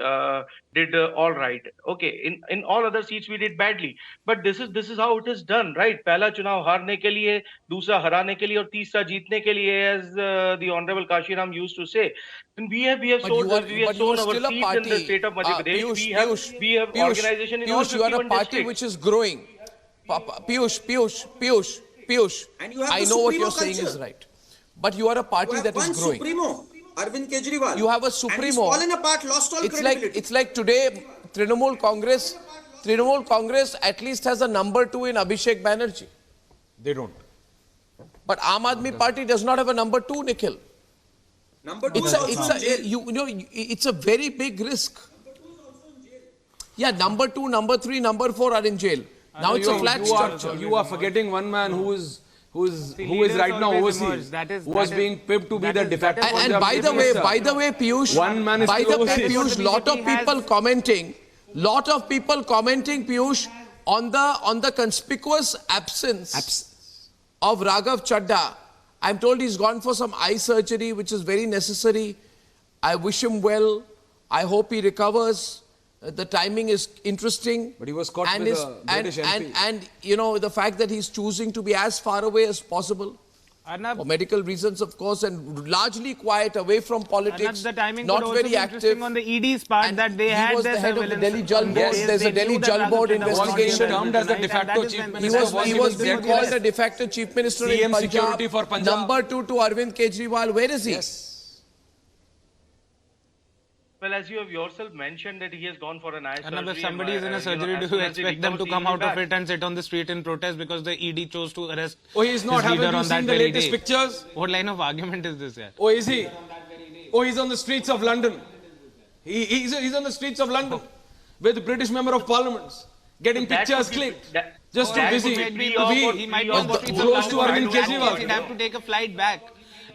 [SPEAKER 9] did all right. Okay, in all other seats we did badly. But this is how it is done, right? पहला चुनाव हारने के लिए, दूसरा हराने के लिए और तीसरा जीतने के लिए, as the Honorable Kashiram used to say. And we have sown our seeds in the state of Madhya Pradesh. We have organization in all 51 districts.
[SPEAKER 1] You are a party which is growing. Piyush, I know what you're saying is right. But you are a party that is growing.
[SPEAKER 10] Supremo, Arvind Kejriwal.
[SPEAKER 1] You have a Supremo.
[SPEAKER 10] And he's fallen apart, lost all credibility.
[SPEAKER 1] It's like today, Trinamool Congress at least has a number 2 in Abhishek Banerjee.
[SPEAKER 8] They don't.
[SPEAKER 1] But Aam Aadmi Party does not have a number 2, Nikhil.
[SPEAKER 10] Number 2
[SPEAKER 1] it's a very big risk. Yeah, number 2, number 3, number 4 are in jail. Now it's a flat structure.
[SPEAKER 8] You are forgetting one man who is right now overseas, who was being pipped to be the de facto.
[SPEAKER 1] And by the way, Piyush,
[SPEAKER 8] one man is overseas.
[SPEAKER 1] lot of people commenting, Piyush, on the conspicuous absence of Raghav Chadha. I'm told he's gone for some eye surgery, which is very necessary. I wish him well. I hope he recovers. The timing is interesting.
[SPEAKER 8] But he was caught with a British MP.
[SPEAKER 1] And you know, the fact that he's choosing to be as far away as possible.
[SPEAKER 11] Arnab,
[SPEAKER 1] for medical reasons, of course, and largely quiet, away from politics.
[SPEAKER 11] Arnab, the timing
[SPEAKER 1] not
[SPEAKER 11] could also
[SPEAKER 1] very
[SPEAKER 11] be
[SPEAKER 1] active.
[SPEAKER 11] interesting on the ED's part, and that they had
[SPEAKER 1] was
[SPEAKER 11] their
[SPEAKER 1] the head of the Delhi Jal Board.
[SPEAKER 11] Yes,
[SPEAKER 1] There's a Delhi Jal Board investigation.
[SPEAKER 8] Termed as the de facto chief minister.
[SPEAKER 1] He was being called a de facto chief minister in Punjab.
[SPEAKER 8] Security for Punjab.
[SPEAKER 1] Number 2 to Arvind Kejriwal. Where is he?
[SPEAKER 8] Yes.
[SPEAKER 9] Well, as you have yourself mentioned that he has gone for an eye surgery.
[SPEAKER 11] And if somebody is in a surgery, do you expect them to come out of it and sit on the street in protest because the ED chose to arrest
[SPEAKER 8] he's not.
[SPEAKER 11] his leader
[SPEAKER 8] Haven't you
[SPEAKER 11] on that
[SPEAKER 8] seen the
[SPEAKER 11] very
[SPEAKER 8] latest
[SPEAKER 11] day?
[SPEAKER 8] pictures?
[SPEAKER 11] What line of argument is this, yaar?
[SPEAKER 8] Oh, is he? Oh, he's on the streets of London. He's on the streets of London with the British Member of Parliament getting pictures clicked. Just too busy to be close to Arvind Kejriwal.
[SPEAKER 11] He'd have to take a flight back.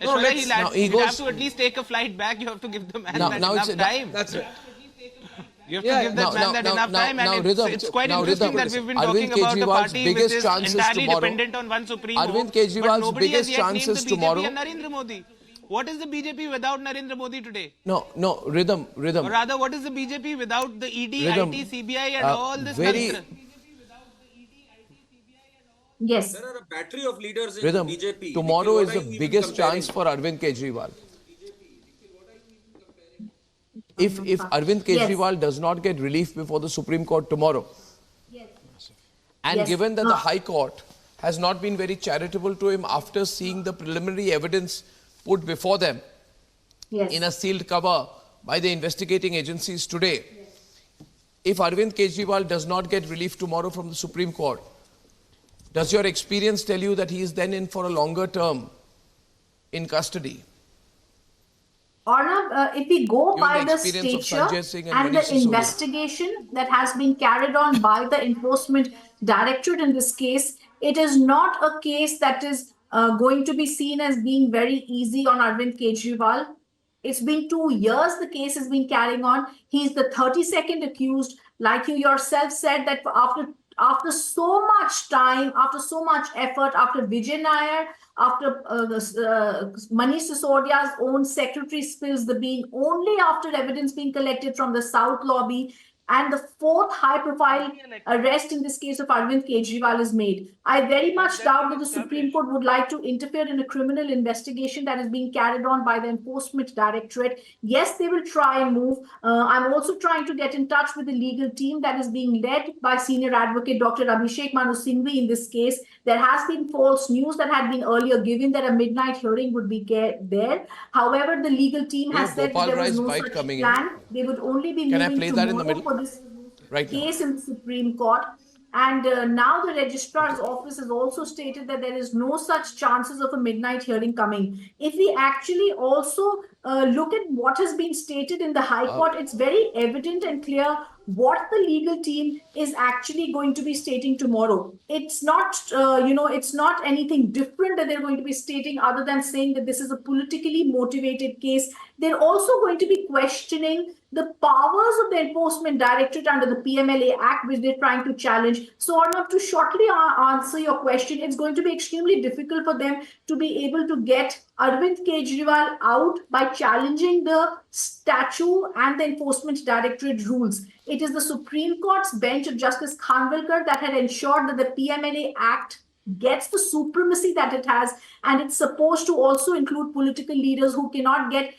[SPEAKER 8] No,
[SPEAKER 11] He'd have to at least take a flight back. You have to give the man enough time.
[SPEAKER 8] That's right.
[SPEAKER 11] You have to give that man that enough time, and it's quite interesting that we've been talking about a party which is entirely dependent on one Supremo.
[SPEAKER 1] Arvind Kejriwal's biggest chances tomorrow.
[SPEAKER 11] Narendra Modi. What is the BJP without Narendra Modi today?
[SPEAKER 1] No, rhythm.
[SPEAKER 11] Or rather, what is the BJP without the ED, IT, CBI and all this?
[SPEAKER 2] Yes.
[SPEAKER 10] There are a battery of leaders in
[SPEAKER 1] Rhythm.
[SPEAKER 10] BJP.
[SPEAKER 1] Tomorrow is the biggest chance for Arvind Kejriwal. If Arvind Kejriwal does not get relief before the Supreme Court tomorrow, and given that the High Court has not been very charitable to him after seeing the preliminary evidence put before them in a sealed cover by the investigating agencies today, if Arvind Kejriwal does not get relief tomorrow from the Supreme Court, does your experience tell you that he is then in for a longer term in custody?
[SPEAKER 2] Arnab, if we go by the stature and the investigation that has been carried on by the Enforcement Directorate in this case, it is not a case that is going to be seen as being very easy on Arvind Kejriwal. It's been 2 years the case has been carrying on. He's the 32nd accused. Like you yourself said, that after so much time, after so much effort, after Vijay Nair, after Manish Sisodia's own secretary spills the bean, only after evidence being collected from the South lobby, and the fourth high-profile arrest in this case of Arvind Kejriwal is made. I very much doubt that the Supreme Court would like to interfere in a criminal investigation that is being carried on by the Enforcement Directorate. Yes, they will try and move. I'm also trying to get in touch with the legal team that is being led by senior advocate Dr. Abhishek Manu Singhvi in this case. There has been false news that had been earlier given that a midnight hearing would be there. However, the legal team has said that there was no such plan. They would only be moving tomorrow for this case in the Supreme Court. And now the registrar's office has also stated that there is no such chances of a midnight hearing coming. If we actually also look at what has been stated in the High Court, it's very evident and clear what the legal team is actually going to be stating tomorrow. It's not, it's not anything different that they're going to be stating other than saying that this is a politically motivated case. They're also going to be questioning the powers of the Enforcement Directorate under the PMLA Act, which they're trying to challenge. So, Arnab, to shortly answer your question, it's going to be extremely difficult for them to be able to get Arvind Kejriwal out by challenging the statute and the Enforcement Directorate rules. It is the Supreme Court's bench of Justice Khanvilkar that had ensured that the PMLA Act gets the supremacy that it has, and it's supposed to also include political leaders who cannot get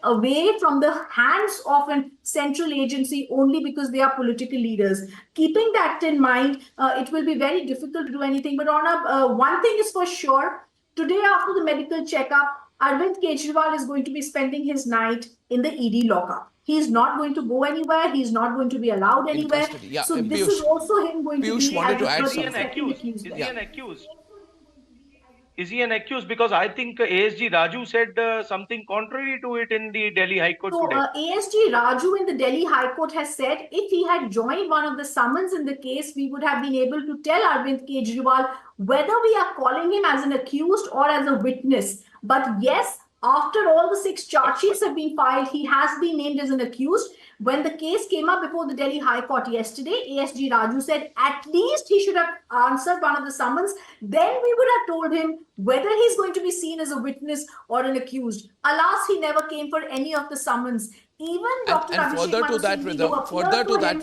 [SPEAKER 2] away from the hands of a central agency only because they are political leaders. Keeping that in mind, it will be very difficult to do anything. But Arnab, one thing is for sure, today after the medical checkup, Arvind Kejriwal is going to be spending his night in the ED lockup. He's not going to go anywhere. He's not going to be allowed anywhere.
[SPEAKER 1] Yeah,
[SPEAKER 2] so this is also him going to be
[SPEAKER 1] wanted to add
[SPEAKER 6] Is he an accused? Is he an accused? Because I think ASG Raju said something contrary to it in the Delhi High Court today.
[SPEAKER 2] ASG Raju in the Delhi High Court has said if he had joined one of the summons in the case, we would have been able to tell Arvind Kejriwal whether we are calling him as an accused or as a witness. But yes, after all the 6 charge sheets have been filed, he has been named as an accused. When the case came up before the Delhi High Court yesterday, ASG Raju said at least he should have answered one of the summons. Then we would have told him whether he's going to be seen as a witness or an accused. Alas, he never came for any of the summons. Even Dr.
[SPEAKER 1] And further to that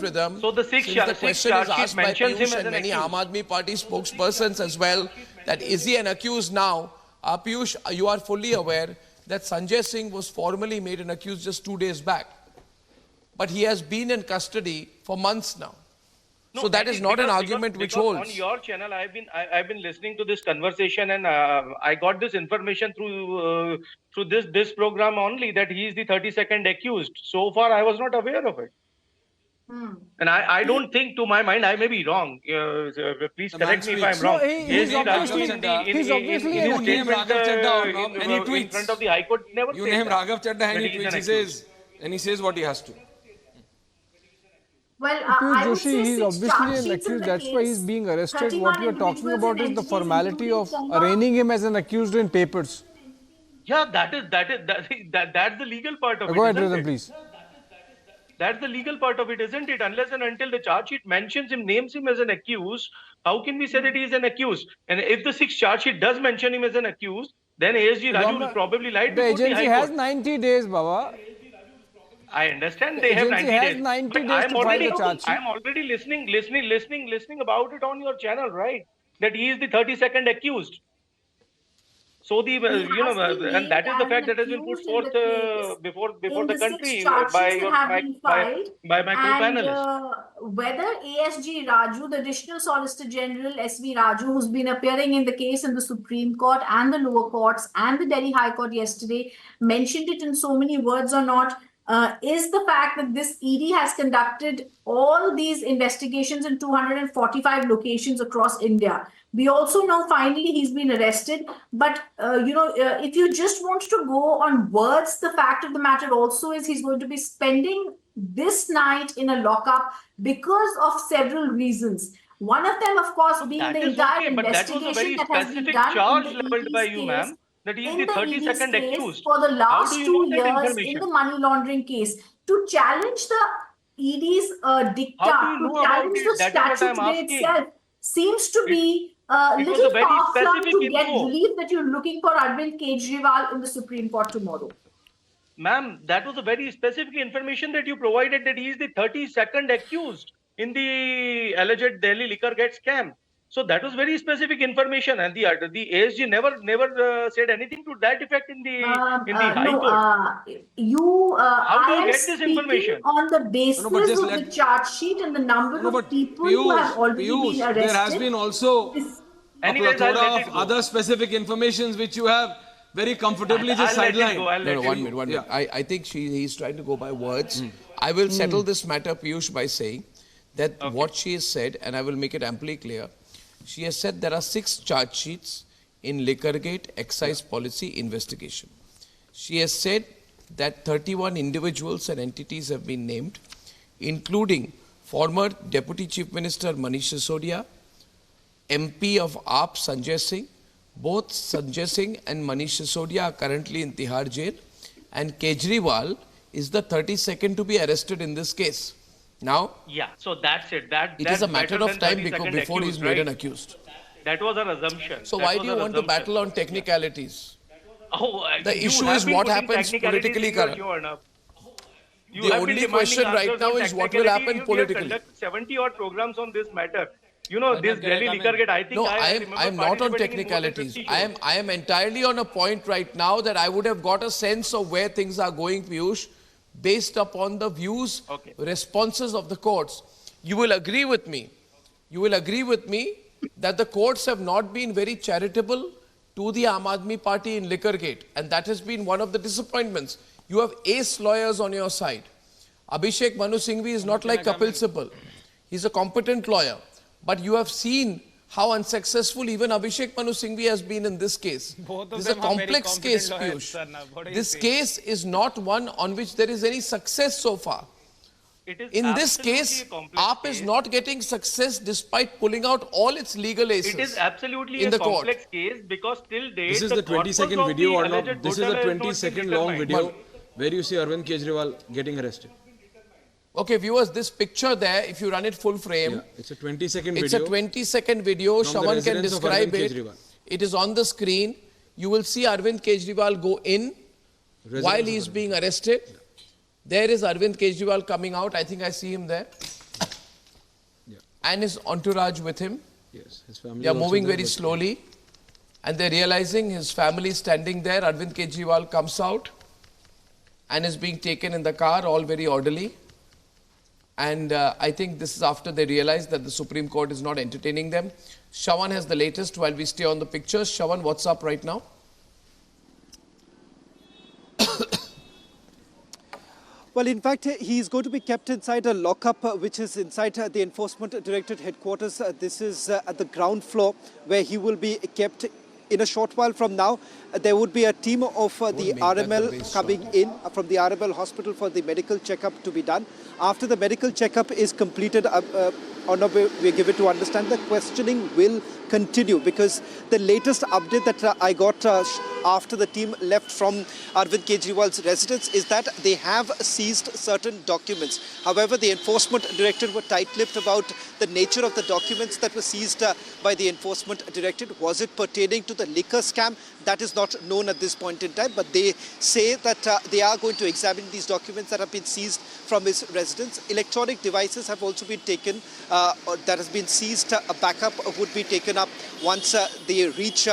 [SPEAKER 1] rhythm,
[SPEAKER 6] so the six
[SPEAKER 1] question is asked by
[SPEAKER 6] mentions him
[SPEAKER 1] Piyush
[SPEAKER 6] as
[SPEAKER 1] and
[SPEAKER 6] an
[SPEAKER 1] many
[SPEAKER 6] accused.
[SPEAKER 1] Aam Aadmi Party spokespersons as well, that is he an accused now? Piyush, you are fully aware that Sanjay Singh was formally made an accused just 2 days back. But he has been in custody for months now.
[SPEAKER 6] No,
[SPEAKER 1] so that is not an argument which holds.
[SPEAKER 6] On your channel, I've been listening to this conversation, and I got this information through this program only that he is the 32nd accused. So far, I was not aware of it. And I don't think, to my mind, I may be wrong. Please correct me if I'm wrong.
[SPEAKER 7] He's obviously
[SPEAKER 6] in front of the High Court. Never
[SPEAKER 8] You name Raghav Chadda and he tweets, he says what he has to.
[SPEAKER 2] Well,
[SPEAKER 7] Joshi, he's obviously an accused. That's why he's being arrested. What you're talking about is the formality of arraigning him as an accused in papers.
[SPEAKER 6] Yeah, that's the legal part of it.
[SPEAKER 7] Go ahead, Rhythm, please.
[SPEAKER 6] That's the legal part of it, isn't it? Unless and until the charge sheet mentions him, names him as an accused, how can we say that he is an accused? And if the 6th charge sheet does mention him as an accused, then ASG Raju will probably lie to
[SPEAKER 7] the agency has 90 days, Baba.
[SPEAKER 6] I understand they have 90 days.
[SPEAKER 7] Has 90 days to file the charge sheet.
[SPEAKER 6] I'm already listening about it on your channel, right? That he is the 32nd accused. So the and that is the fact that has been put forth before the country by my co-panelists.
[SPEAKER 2] Whether ASG Raju, the Additional Solicitor General SV Raju, who's been appearing in the case in the Supreme Court and the lower courts and the Delhi High Court yesterday, mentioned it in so many words or not, is the fact that this ED has conducted all these investigations in 245 locations across India. We also know finally he's been arrested. But, if you just want to go on words, the fact of the matter also is he's going to be spending this night in a lockup because of several reasons. One of them, of course, being the entire investigation that has been done
[SPEAKER 6] charge
[SPEAKER 2] in the
[SPEAKER 6] leveled by you,
[SPEAKER 2] case,
[SPEAKER 6] ma'am. That he is
[SPEAKER 2] in
[SPEAKER 6] the
[SPEAKER 2] the
[SPEAKER 6] 32nd
[SPEAKER 2] ED's case
[SPEAKER 6] accused.
[SPEAKER 2] for the last 2
[SPEAKER 6] know that
[SPEAKER 2] years
[SPEAKER 6] information?
[SPEAKER 2] in the money laundering case, to challenge the ED's dicta
[SPEAKER 6] How do you
[SPEAKER 2] to
[SPEAKER 6] know about
[SPEAKER 2] challenge
[SPEAKER 6] it?
[SPEAKER 2] the
[SPEAKER 6] That is what
[SPEAKER 2] statute
[SPEAKER 6] I'm
[SPEAKER 2] today
[SPEAKER 6] asking.
[SPEAKER 2] itself seems to be a
[SPEAKER 6] It was
[SPEAKER 2] little
[SPEAKER 6] a very
[SPEAKER 2] far-flung
[SPEAKER 6] specific
[SPEAKER 2] to get
[SPEAKER 6] info.
[SPEAKER 2] relief that you're looking for Arvind Kejriwal in the Supreme Court tomorrow.
[SPEAKER 6] Ma'am, that was a very specific information that you provided, that he is the 32nd accused in the alleged Delhi liquorgate scam. So that was very specific information, and the ASG never said anything to that effect in the High Court.
[SPEAKER 2] How do you
[SPEAKER 6] get this information?
[SPEAKER 2] On the basis of the charge sheet and the number of people who have already been arrested.
[SPEAKER 8] There has been also a plethora of other specific informations which you have very comfortably just sidelined.
[SPEAKER 1] No, 1 minute, 1 minute. I think he's trying to go by words. I will settle this matter, Piyush, by saying that what she has said, and I will make it amply clear, she has said there are 6 charge sheets in liquorgate excise policy investigation. She has said that 31 individuals and entities have been named, including former Deputy Chief Minister Manish Sisodia, MP of AAP Sanjay Singh. Both Sanjay Singh and Manish Sisodia are currently in Tihar jail, and Kejriwal is the 32nd to be arrested in this case. Now,
[SPEAKER 6] yeah, so that's it.
[SPEAKER 1] It is a matter of time before he's made an accused.
[SPEAKER 6] That was an assumption.
[SPEAKER 1] So why do you want to battle on technicalities?
[SPEAKER 6] Oh,
[SPEAKER 1] the issue is what happens politically, Karan. The only question right now is what will happen politically.
[SPEAKER 6] 70 odd programs on this matter. You know, this Delhi liquorgate, I think.
[SPEAKER 1] No, I am not on technicalities. I am entirely on a point right now that I would have got a sense of where things are going, Piyush, based upon the views, responses of the courts. You will agree with me. You will agree with me that the courts have not been very charitable to the Aam Aadmi Party in liquorgate, and that has been one of the disappointments. You have ace lawyers on your side. Abhishek Manu Singhvi is not like Kapil Sibal. He's a competent lawyer. But you have seen how unsuccessful even Abhishek Manu Singhvi has been in this case. This is a complex case, Piyush. This case is not one on which there is any success so far. In this case, AAP is not getting success despite pulling out all its legal aces.
[SPEAKER 6] It is absolutely a complex case because till date,
[SPEAKER 8] this is the 20-second video, Arnab. This is a 20-second long video where you see Arvind Kejriwal getting arrested.
[SPEAKER 1] Okay, viewers, this picture there, if you run it full frame,
[SPEAKER 8] it's a 20-second video.
[SPEAKER 1] It's a 20-second video. Someone can describe it. It is on the screen. You will see Arvind Kejriwal go in while he is being arrested. There is Arvind Kejriwal coming out. I think I see him there. And his entourage with him.
[SPEAKER 8] Yes, his family.
[SPEAKER 1] They are moving very slowly. And they're realizing his family is standing there. Arvind Kejriwal comes out and is being taken in the car, all very orderly. And I think this is after they realize that the Supreme Court is not entertaining them. Shawan has the latest while we stay on the pictures. Shawan, what's up right now?
[SPEAKER 3] Well, in fact, he's going to be kept inside a lockup, which is inside the Enforcement Directorate headquarters. This is at the ground floor where he will be kept. In a short while from now, there would be a team of the RML coming in from the RML hospital for the medical checkup to be done. After the medical checkup is completed, we give it to understand the questioning will continue, because the latest update that I got after the team left from Arvind Kejriwal's residence is that they have seized certain documents. However, the Enforcement Directorate were tight-lipped about the nature of the documents that were seized by the Enforcement Directorate. Was it pertaining to the liquor scam? That is not known at this point in time, but they say that they are going to examine these documents that have been seized from his residence. Electronic devices have also been taken, that has been seized. A backup would be taken up once they reach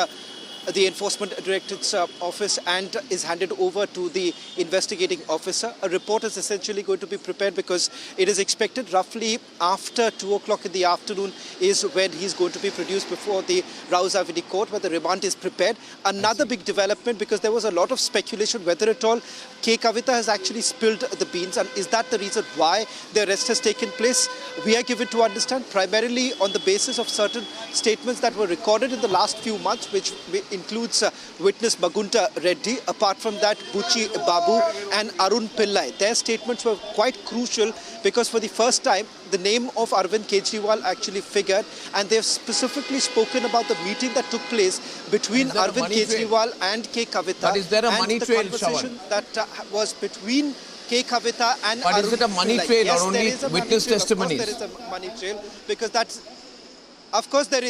[SPEAKER 3] the Enforcement Directorate's office and is handed over to the investigating officer. A report is essentially going to be prepared because it is expected roughly after 2 o'clock in the afternoon is when he's going to be produced before the Rao's Avenue Court, where the remand is prepared. Another big development, because there was a lot of speculation whether at all K. Kavita has actually spilled the beans, and is that the reason why the arrest has taken place? We are given to understand primarily on the basis of certain statements that were recorded in the last few months, which includes witness Magunta Reddy. Apart from that, Buchi Babu and Arun Pillai. Their statements were quite crucial because for the first time, the name of Arvind Kejriwal actually figured, and they've specifically spoken about the meeting that took place between Arvind Kejriwal and K. Kavita.
[SPEAKER 1] But is there a money trail,
[SPEAKER 3] conversation that was between K. Kavita and
[SPEAKER 1] But is it a money trail or only
[SPEAKER 3] there is a
[SPEAKER 1] witness testimonies?
[SPEAKER 3] Of course there is a money trail, because that's, of course there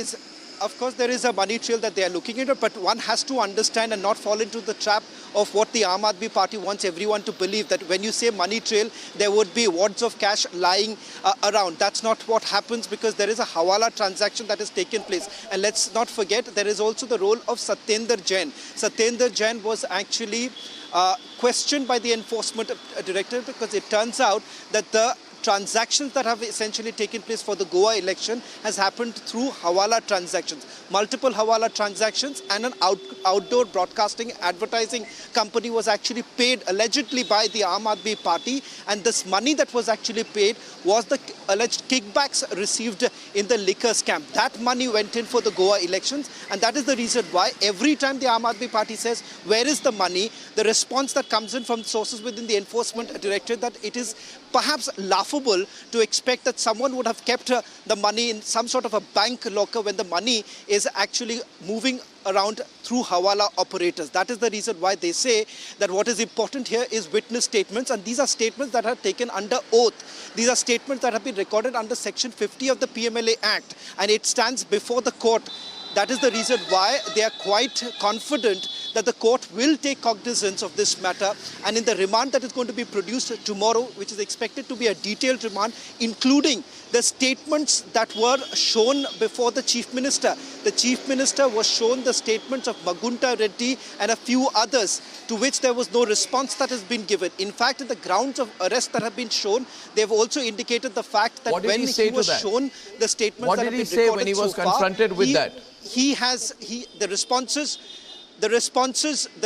[SPEAKER 3] is a money trail that they are looking into, but one has to understand and not fall into the trap of what the Aam Aadmi Party wants everyone to believe, that when you say money trail, there would be wads of cash lying around. That's not what happens, because there is a hawala transaction that has taken place. And let's not forget, there is also the role of Satyendra Jain. Satyendra Jain was actually questioned by the enforcement director, because it turns out that the transactions that have essentially taken place for the Goa election has happened through hawala transactions, multiple hawala transactions, and an outdoor broadcasting advertising company was actually paid allegedly by the Aam Aadmi Party, and this money that was actually paid was the alleged kickbacks received in the liquor scam. That money went in for the Goa elections, and that is the reason why every time the Aam Aadmi Party says, where is the money, the response that comes in from sources within the enforcement directorate that it is perhaps laughable to expect that someone would have kept the money in some sort of a bank locker when the money is actually moving around through hawala operators. That is the reason why they say that what is important here is witness statements, and these are statements that are taken under oath. These are statements that have been recorded under Section 50 of the PMLA Act, and it stands before the court. That is the reason why they are quite confident that the court will take cognizance of this matter, and in the remand that is going to be produced tomorrow, which is expected to be a detailed remand, including the statements that were shown before the Chief Minister. The Chief Minister was shown the statements of Magunta Reddy and a few others, to which there was no response that has been given. In fact, in the grounds of arrest that have been shown, they have also indicated the fact that when he was shown the statements that have been recorded so far,
[SPEAKER 1] what did he say when he was confronted with that?
[SPEAKER 3] The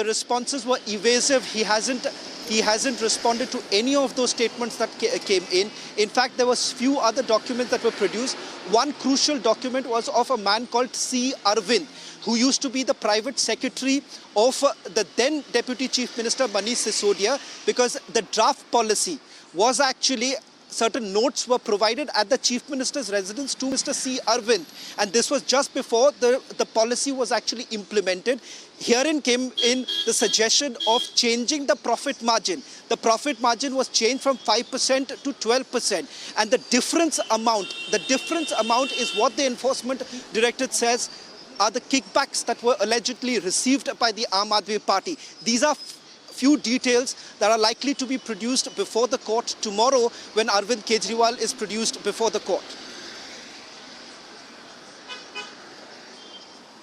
[SPEAKER 3] responses were evasive. He hasn't responded to any of those statements that came in. In fact, there was few other documents that were produced. One crucial document was of a man called C. Arvind, who used to be the private secretary of the then Deputy Chief Minister Manish Sisodia, because the draft policy was actually, certain notes were provided at the Chief Minister's residence to Mr. C. Arvind, and this was just before the policy was actually implemented. Herein came in the suggestion of changing the profit margin. The profit margin was changed from 5% to 12%, and the difference amount is what the enforcement directorate says are the kickbacks that were allegedly received by the Aam Aadmi Party. These are few details that are likely to be produced before the court tomorrow when Arvind Kejriwal is produced before the court.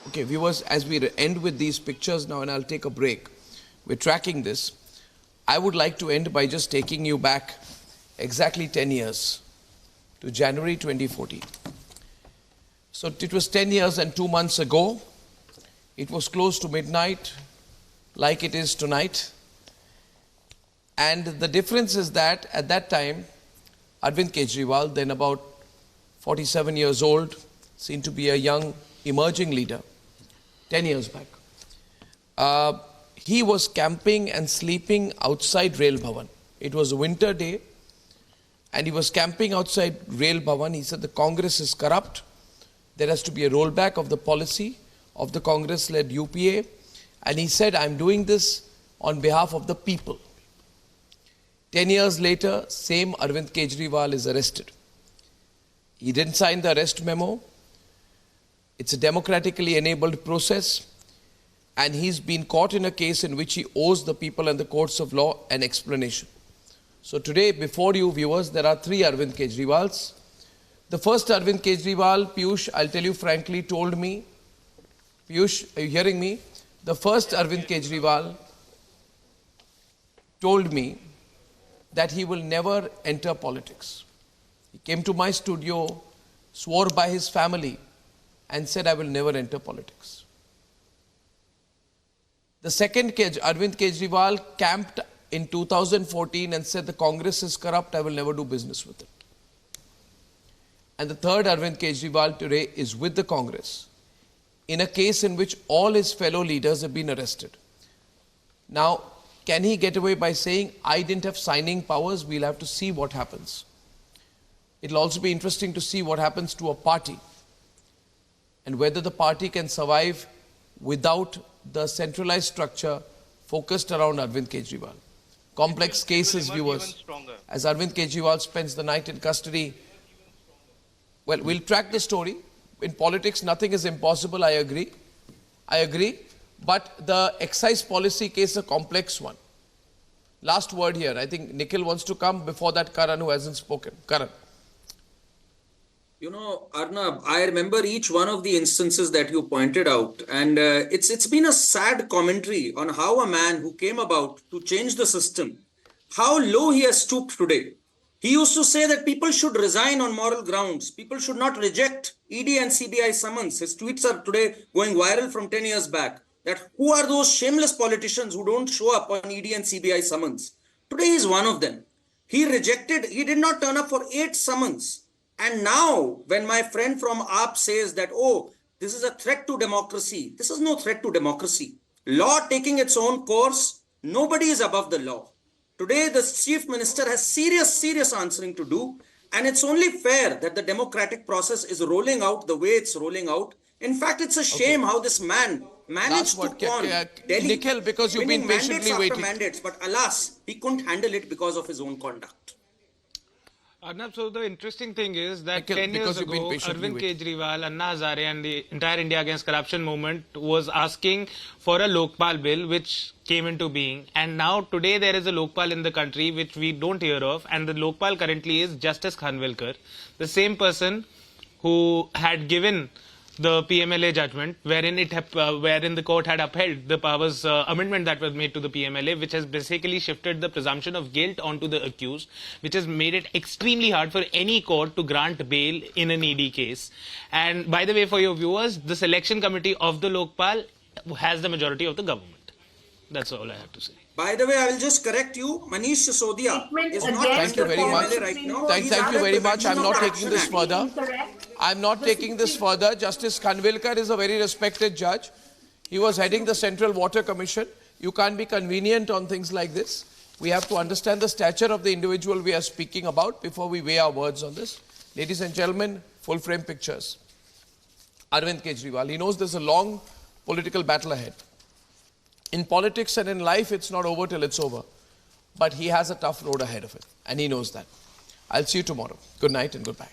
[SPEAKER 1] Okay, viewers, as we end with these pictures now, and I'll take a break, we're tracking this. I would like to end by just taking you back exactly 10 years to January 2014. So it was 10 years and 2 months ago. It was close to midnight, like it is tonight. And the difference is that at that time, Arvind Kejriwal, then about 47 years old, seemed to be a young emerging leader, 10 years back. He was camping and sleeping outside Rail Bhavan. It was a winter day, and he was camping outside Rail Bhavan. He said the Congress is corrupt. There has to be a rollback of the policy of the Congress-led UPA. And he said, I'm doing this on behalf of the people. 10 years later, same Arvind Kejriwal is arrested. He didn't sign the arrest memo. It's a democratically enabled process. And he's been caught in a case in which he owes the people and the courts of law an explanation. So today, before you viewers, there are 3 Arvind Kejriwals. The first Arvind Kejriwal, Piyush, I'll tell you frankly, told me, Piyush, are you hearing me? The first Arvind Kejriwal told me that he will never enter politics. He came to my studio, swore by his family, and said, I will never enter politics. The second Arvind Kejriwal camped in 2014 and said, the Congress is corrupt, I will never do business with it. And the third Arvind Kejriwal today is with the Congress in a case in which all his fellow leaders have been arrested. Now, can he get away by saying, I didn't have signing powers? We'll have to see what happens. It'll also be interesting to see what happens to a party and whether the party can survive without the centralized structure focused around Arvind Kejriwal. complex cases, viewers. As Arvind Kejriwal spends the night in custody. Well, we'll track the story. In politics, nothing is impossible, I agree. But the excise policy case is a complex one. Last word here. I think Nikhil wants to come. Before that, Karan, who hasn't spoken. Karan.
[SPEAKER 10] You know, Arnab, I remember each one of the instances that you pointed out, and it's been a sad commentary on how a man who came about to change the system, how low he has stooped today. He used to say that people should resign on moral grounds. People should not reject ED and CBI summons. His tweets are today going viral from 10 years back. That who are those shameless politicians who don't show up on ED and CBI summons? Today he is one of them. He did not turn up for 8 summons. And now, when my friend from AAP says that, oh, this is a threat to democracy, this is no threat to democracy. Law taking its own course, nobody is above the law. Today, the Chief Minister has serious answering to do. And it's only fair that the democratic process is rolling out the way it's rolling out. In fact, it's a shame how this man managed to con Delhi,
[SPEAKER 1] Nikhil, because you've been patiently waiting.
[SPEAKER 10] Mandates, but alas, he couldn't handle it because of his own conduct.
[SPEAKER 11] Arnab, so the interesting thing is that 10 years ago, Arvind Kejriwal, Anna Hazare and the entire India Against Corruption movement was asking for a Lokpal bill which came into being. And now today there is a Lokpal in the country which we don't hear of. And the Lokpal currently is Justice Khanwilkar, the same person who had given the PMLA judgment, wherein the court had upheld the powers amendment that was made to the PMLA, which has basically shifted the presumption of guilt onto the accused, which has made it extremely hard for any court to grant bail in an ED case. And by the way, for your viewers, the selection committee of the Lokpal has the majority of the government. That's all I have to say.
[SPEAKER 10] By the way, I will just correct you. Manish Sisodia is not.
[SPEAKER 1] Thank you very much.
[SPEAKER 10] Right now.
[SPEAKER 1] Thank you very much. I'm not taking this further. I'm not taking this further. Justice Khanwilkar is a very respected judge. He was heading the Central Water Commission. You can't be convenient on things like this. We have to understand the stature of the individual we are speaking about before we weigh our words on this. Ladies and gentlemen, full frame pictures. Arvind Kejriwal, he knows there's a long political battle ahead. In politics and in life, it's not over till it's over. But he has a tough road ahead of him, and he knows that. I'll see you tomorrow. Good night and goodbye.